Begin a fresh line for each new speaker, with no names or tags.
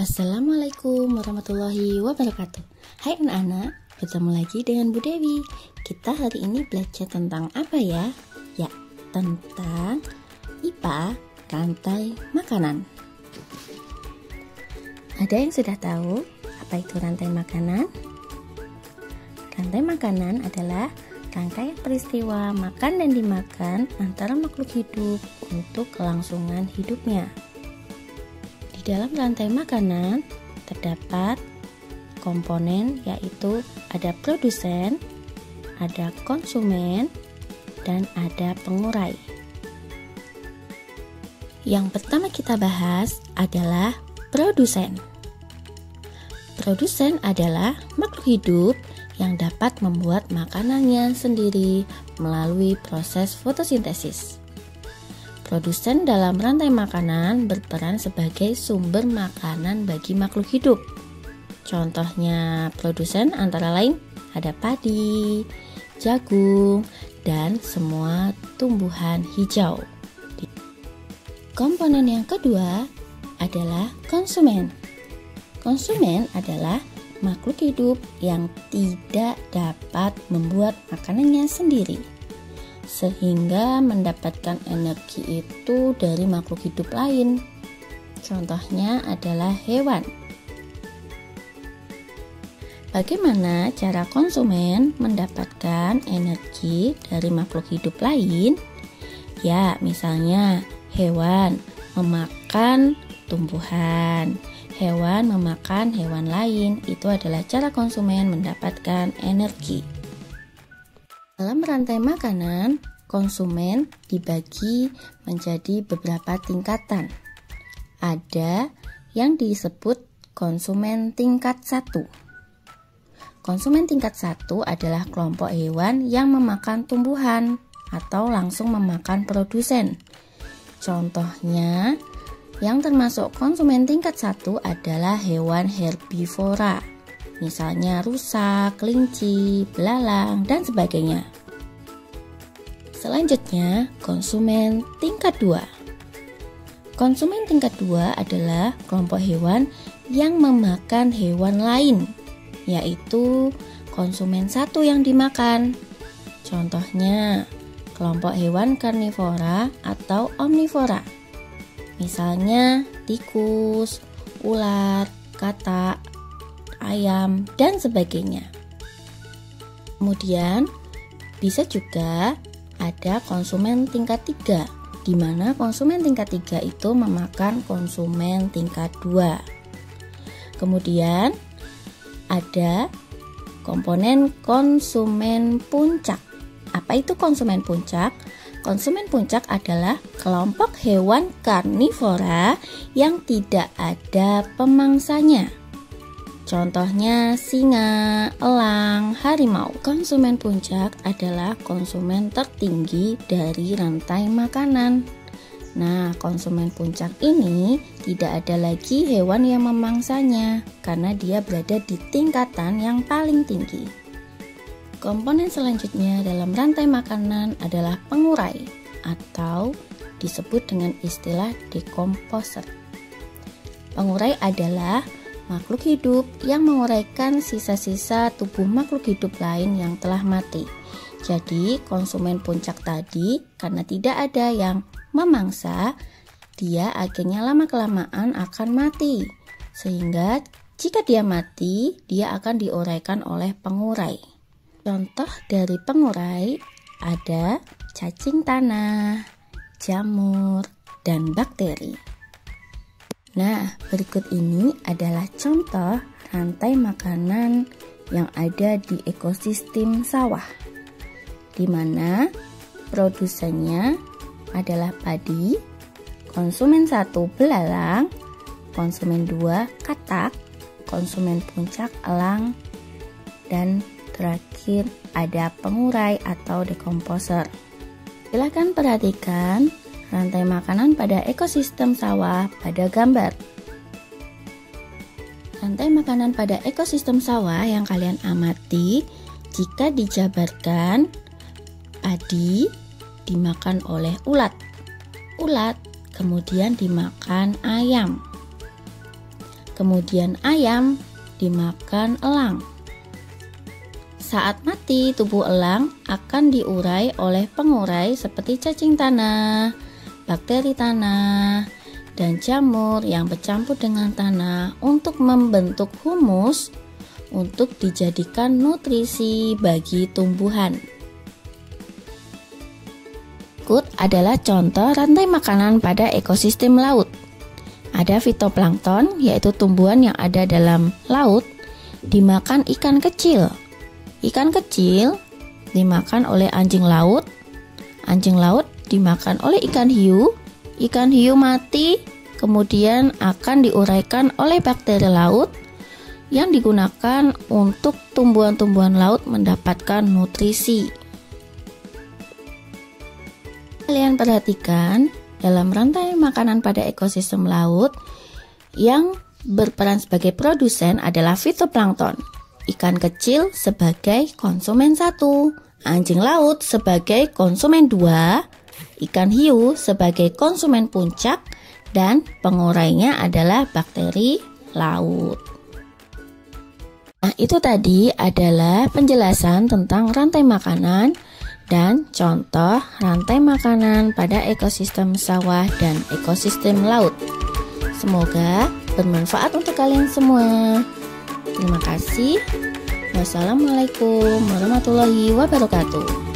Assalamualaikum warahmatullahi wabarakatuh. Hai anak-anak, bertemu lagi dengan Bu Dewi. Kita hari ini belajar tentang apa ya? Ya, tentang IPA, rantai makanan. Ada yang sudah tahu apa itu rantai makanan? Rantai makanan adalah rangkaian peristiwa makan dan dimakan antara makhluk hidup untuk kelangsungan hidupnya. Di dalam rantai makanan terdapat komponen, yaitu ada produsen, ada konsumen, dan ada pengurai. Yang pertama kita bahas adalah produsen. Produsen adalah makhluk hidup yang dapat membuat makanannya sendiri melalui proses fotosintesis. Produsen dalam rantai makanan berperan sebagai sumber makanan bagi makhluk hidup. Contohnya produsen antara lain ada padi, jagung, dan semua tumbuhan hijau. Komponen yang kedua adalah konsumen. Konsumen adalah makhluk hidup yang tidak dapat membuat makanannya sendiri, sehingga mendapatkan energi itu dari makhluk hidup lain. Contohnya adalah hewan. Bagaimana cara konsumen mendapatkan energi dari makhluk hidup lain? Ya, misalnya hewan memakan tumbuhan, hewan memakan hewan lain. Itu adalah cara konsumen mendapatkan energi. Dalam rantai makanan, konsumen dibagi menjadi beberapa tingkatan. Ada yang disebut konsumen tingkat 1. Konsumen tingkat 1 adalah kelompok hewan yang memakan tumbuhan atau langsung memakan produsen. Contohnya, yang termasuk konsumen tingkat 1 adalah hewan herbivora. Misalnya rusa, kelinci, belalang, dan sebagainya. Selanjutnya, konsumen tingkat 2. Konsumen tingkat 2 adalah kelompok hewan yang memakan hewan lain, yaitu konsumen 1 yang dimakan. Contohnya, kelompok hewan karnivora atau omnivora. Misalnya tikus, ular, katak, ayam, dan sebagainya. Kemudian bisa juga ada konsumen tingkat 3, di mana konsumen tingkat 3 itu memakan konsumen tingkat 2. Kemudian ada komponen konsumen puncak. Apa itu konsumen puncak? Konsumen puncak adalah kelompok hewan karnivora yang tidak ada pemangsanya. Contohnya singa, elang, harimau. Konsumen puncak adalah konsumen tertinggi dari rantai makanan. Nah, konsumen puncak ini tidak ada lagi hewan yang memangsanya karena dia berada di tingkatan yang paling tinggi. Komponen selanjutnya dalam rantai makanan adalah pengurai atau disebut dengan istilah dekomposer. Pengurai adalah makhluk hidup yang menguraikan sisa-sisa tubuh makhluk hidup lain yang telah mati. Jadi, konsumen puncak tadi karena tidak ada yang memangsa, dia akhirnya lama-kelamaan akan mati. Sehingga jika dia mati, dia akan diuraikan oleh pengurai. Contoh dari pengurai ada cacing tanah, jamur, dan bakteri. Nah, berikut ini adalah contoh rantai makanan yang ada di ekosistem sawah, di mana produsennya adalah padi, konsumen 1 belalang, konsumen 2 katak, konsumen puncak elang, dan terakhir ada pengurai atau dekomposer. Silakan perhatikan rantai makanan pada ekosistem sawah pada gambar. Rantai makanan pada ekosistem sawah yang kalian amati, jika dijabarkan, padi dimakan oleh ulat. Ulat kemudian dimakan ayam. kemudian ayam dimakan elang. Saat mati, tubuh elang akan diurai oleh pengurai seperti cacing tanah, bakteri tanah, dan jamur yang bercampur dengan tanah untuk membentuk humus untuk dijadikan nutrisi bagi tumbuhan. Berikut adalah contoh rantai makanan pada ekosistem laut. Ada fitoplankton, yaitu tumbuhan yang ada dalam laut, dimakan ikan kecil. Ikan kecil dimakan oleh anjing laut dimakan oleh ikan hiu mati, kemudian akan diuraikan oleh bakteri laut yang digunakan untuk tumbuhan-tumbuhan laut mendapatkan nutrisi. Kalian perhatikan, dalam rantai makanan pada ekosistem laut yang berperan sebagai produsen adalah fitoplankton. Ikan kecil sebagai konsumen 1, anjing laut sebagai konsumen 2, ikan hiu sebagai konsumen puncak, dan pengurainya adalah bakteri laut. Nah, itu tadi adalah penjelasan tentang rantai makanan dan contoh rantai makanan pada ekosistem sawah dan ekosistem laut. Semoga bermanfaat untuk kalian semua. Terima kasih. Wassalamualaikum warahmatullahi wabarakatuh.